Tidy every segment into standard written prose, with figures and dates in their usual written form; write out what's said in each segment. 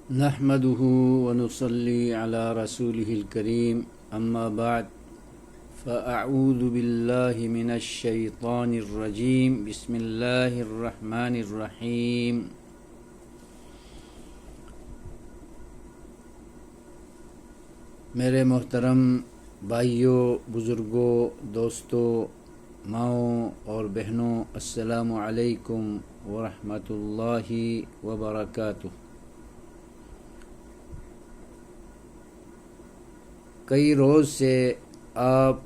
نحمده ونصلي على رسوله الكريم أما بعد فأعوذ بالله من الشيطان الرجيم بسم الله الرحمن الرحيم میرے محترم بھائیوں، بزرگوں، دوستوں، ماؤں اور بہنوں، السلام علیکم ورحمۃ اللہ وبرکاتہ۔ کئی روز سے آپ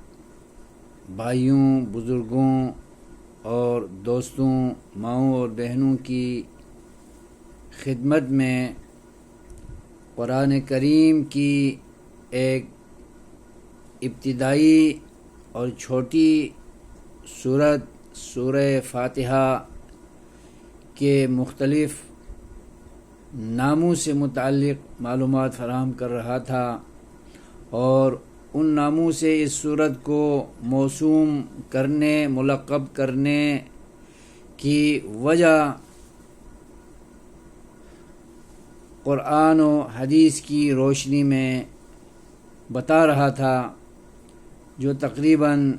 بھائیوں، بزرگوں اور دوستوں، ماؤں اور بہنوں کی خدمت میں قرآن کریم کی ایک ابتدائی اور چھوٹی سورت سورہ فاتحہ کے مختلف ناموں سے متعلق معلومات فراہم کر رہا تھا، اور ان ناموں سے اس سورت کو موسوم کرنے، ملقب کرنے کی وجہ قرآن و حدیث کی روشنی میں بتا رہا تھا، جو تقریباً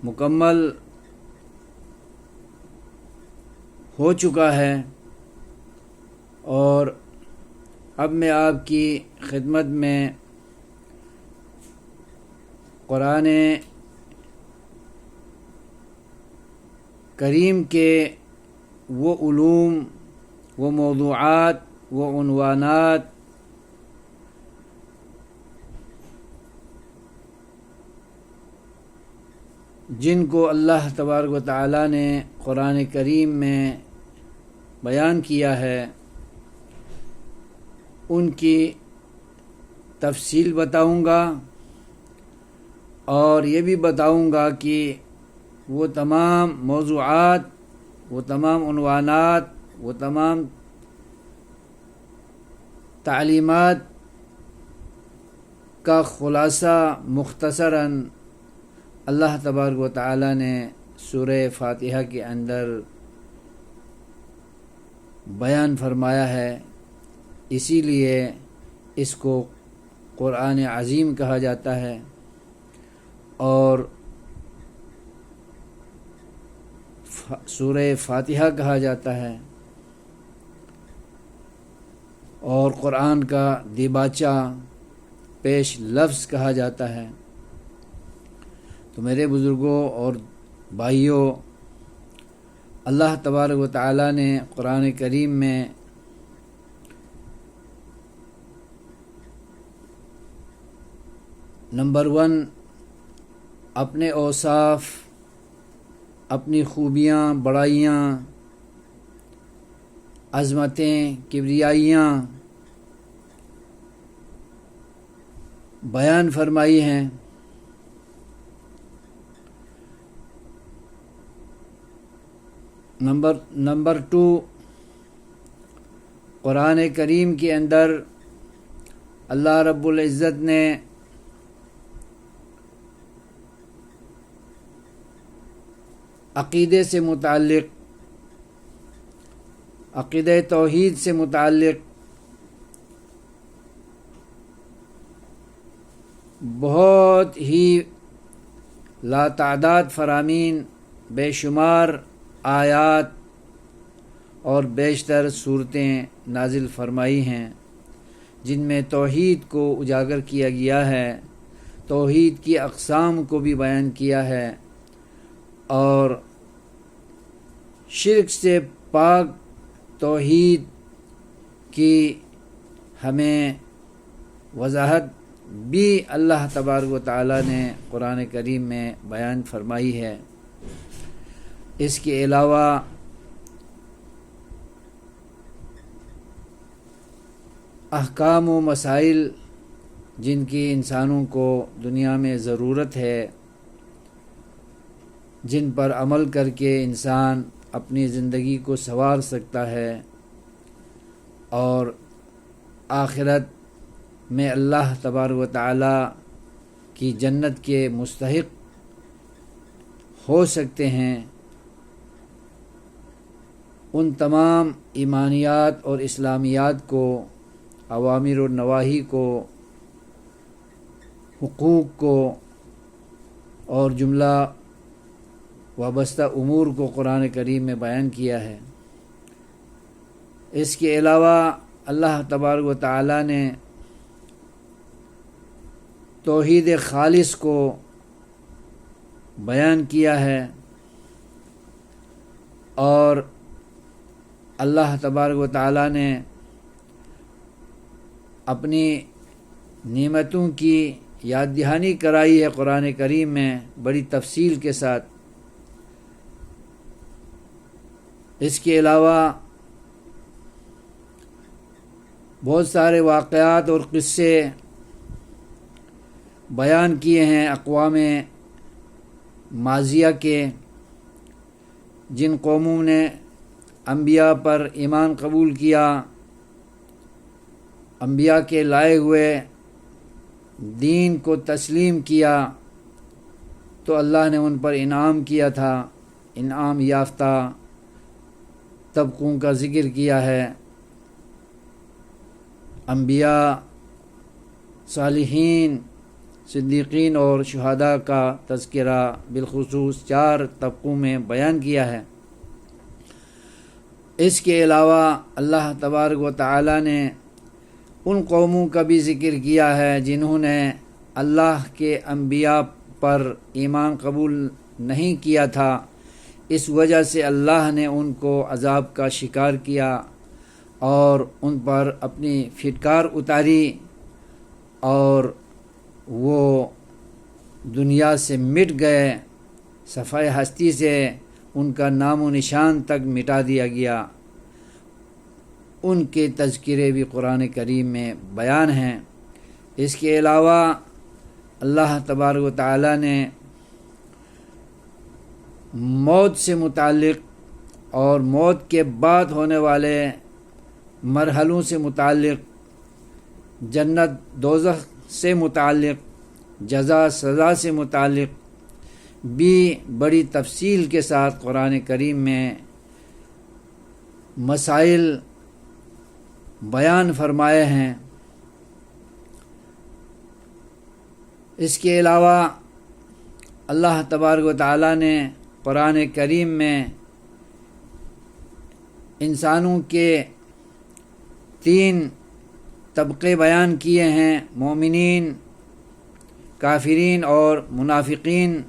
مکمل ہو چکا ہے۔ اور اب میں آپ کی خدمت میں قرآن کریم کے وہ علوم، وہ موضوعات، وہ عنوانات جن کو اللہ تبارک و تعالیٰ نے قرآن کریم میں بیان کیا ہے، ان کی تفصیل بتاؤں گا، اور یہ بھی بتاؤں گا کہ وہ تمام موضوعات، وہ تمام عنوانات، وہ تمام تعلیمات کا خلاصہ مختصراً اللہ تبارک و تعالیٰ نے سورہ فاتحہ کے اندر بیان فرمایا ہے۔ اسی لیے اس کو قرآن عظیم کہا جاتا ہے، اور سورہ فاتحہ کہا جاتا ہے، اور قرآن کا دیباچہ پیش لفظ کہا جاتا ہے۔ تو میرے بزرگوں اور بھائیوں، اللہ تبارک و تعالیٰ نے قرآن کریم میں نمبر 1 اپنے اوصاف، اپنی خوبیاں، بڑائیاں، عظمتیں، کبریائیاں بیان فرمائی ہیں۔ نمبر 2 قرآن کریم کے اندر اللہ رب العزت نے عقیدے سے متعلق، عقیدہ توحید سے متعلق بہت ہی لاتعداد فرامین، بے شمار آیات اور بیشتر صورتیں نازل فرمائی ہیں، جن میں توحید کو اجاگر کیا گیا ہے، توحید کی اقسام کو بھی بیان کیا ہے، اور شرک سے پاک توحید کی ہمیں وضاحت بھی اللہ تبارک و تعالیٰ نے قرآن کریم میں بیان فرمائی ہے۔ اس کے علاوہ احکام و مسائل جن کی انسانوں کو دنیا میں ضرورت ہے، جن پر عمل کر کے انسان اپنی زندگی کو سنوار سکتا ہے اور آخرت میں اللہ تبارک و تعالیٰ کی جنت کے مستحق ہو سکتے ہیں، ان تمام ایمانیات اور اسلامیات کو اوامر و نواہی کو، حقوق کو اور جملہ وابستہ امور کو قرآن کریم میں بیان کیا ہے۔ اس کے علاوہ اللہ تبارک و تعالی نے توحید خالص کو بیان کیا ہے، اور اللہ تبارک و تعالی نے اپنی نعمتوں کی یاد دہانی کرائی ہے قرآن کریم میں بڑی تفصیل کے ساتھ۔ اس کے علاوہ بہت سارے واقعات اور قصے بیان کیے ہیں اقوام ماضیہ کے، جن قوموں نے انبیاء پر ایمان قبول کیا، انبیاء کے لائے ہوئے دین کو تسلیم کیا، تو اللہ نے ان پر انعام کیا تھا۔ انعام یافتہ طبقوں کا ذکر کیا ہے، انبیاء، صالحین، صدیقین اور شہداء کا تذکرہ بالخصوص 4 طبقوں میں بیان کیا ہے۔ اس کے علاوہ اللہ تبارک و تعالی نے ان قوموں کا بھی ذکر کیا ہے جنہوں نے اللہ کے انبیاء پر ایمان قبول نہیں کیا تھا، اس وجہ سے اللہ نے ان کو عذاب کا شکار کیا اور ان پر اپنی پھٹکار اتاری، اور وہ دنیا سے مٹ گئے، صفحہ ہستی سے ان کا نام و نشان تک مٹا دیا گیا۔ ان کے تذکرے بھی قرآن کریم میں بیان ہیں۔ اس کے علاوہ اللہ تبارک و تعالی نے موت سے متعلق اور موت کے بعد ہونے والے مرحلوں سے متعلق، جنت دوزخ سے متعلق، جزا سزا سے متعلق بھی بڑی تفصیل کے ساتھ قرآن کریم میں مسائل بیان فرمائے ہیں۔ اس کے علاوہ اللہ تبارک و تعالی نے قرآن کریم میں انسانوں کے 3 طبقے بیان کیے ہیں، مومنین، کافرین اور منافقین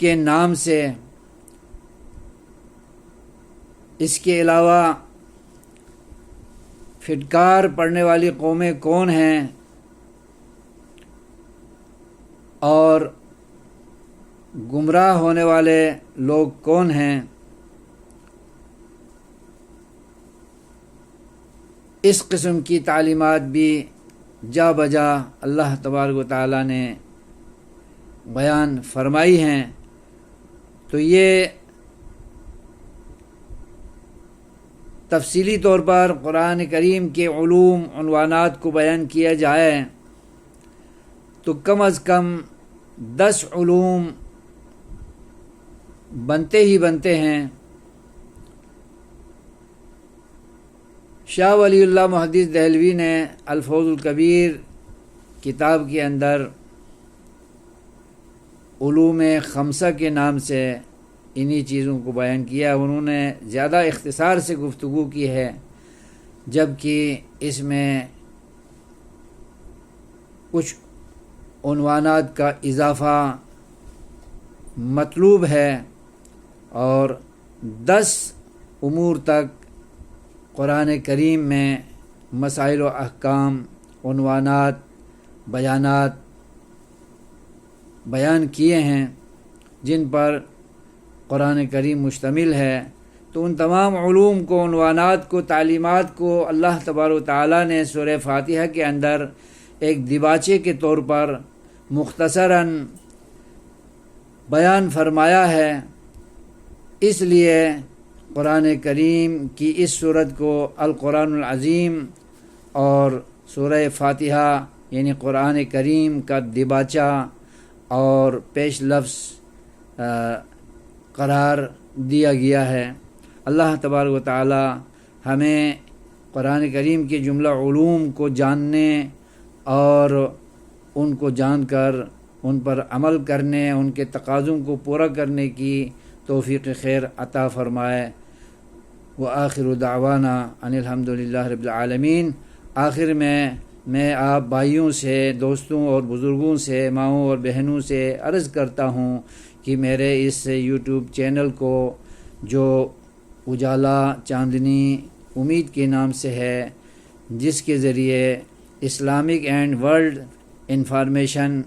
کے نام سے۔ اس کے علاوہ پھٹکار پڑنے والی قومیں کون ہیں اور گمراہ ہونے والے لوگ کون ہیں، اس قسم کی تعلیمات بھی جا بجا اللہ تبارک و تعالی نے بیان فرمائی ہیں۔ تو یہ تفصیلی طور پر قرآن کریم کے علوم، عنوانات کو بیان کیا جائے تو کم از کم 10 علوم بنتے ہی بنتے ہیں۔ شاہ ولی اللہ محدث دہلوی نے الفوز الکبیر کتاب کے اندر علوم 5 کے نام سے انہی چیزوں کو بیان کیا۔ انہوں نے زیادہ اختصار سے گفتگو کی ہے، جبکہ اس میں کچھ عنوانات کا اضافہ مطلوب ہے، اور 10 امور تک قرآن کریم میں مسائل و احکام، عنوانات، بیانات بیان کیے ہیں جن پر قرآن کریم مشتمل ہے۔ تو ان تمام علوم کو، عنوانات کو، تعلیمات کو اللہ تبارک و تعالی نے سورہ فاتحہ کے اندر ایک دیباچے کے طور پر مختصراً بیان فرمایا ہے۔ اس لیے قرآن کریم کی اس سورت کو القرآن العظیم اور سورہ فاتحہ یعنی قرآن کریم کا دیباچہ اور پیش لفظ قرار دیا گیا ہے۔ اللہ تبارک و تعالی ہمیں قرآن کریم کے جملہ علوم کو جاننے اور ان کو جان کر ان پر عمل کرنے، ان کے تقاضوں کو پورا کرنے کی توفیق خیر عطا فرمائے۔ وآخر دعوانا ان الحمد للہ رب العالمین۔ آخر میں آپ بھائیوں سے، دوستوں اور بزرگوں سے، ماؤں اور بہنوں سے عرض کرتا ہوں کہ میرے اس یوٹیوب چینل کو جو اجالا چاندنی امید کے نام سے ہے، جس کے ذریعے اسلامک اینڈ ورلڈ انفارمیشن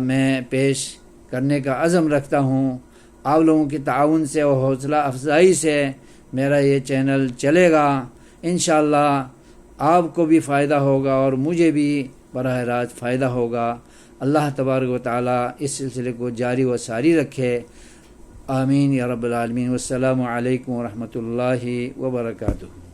میں پیش کرنے کا عزم رکھتا ہوں، آپ لوگوں کے تعاون سے اور حوصلہ افزائی سے میرا یہ چینل چلے گا۔ انشاءاللہ آپ کو بھی فائدہ ہوگا اور مجھے بھی براہ راست فائدہ ہوگا۔ اللہ تبارک و تعالی اس سلسلے کو جاری و ساری رکھے، آمین یا رب العالمین۔ والسلام علیکم ورحمۃ اللہ وبرکاتہ۔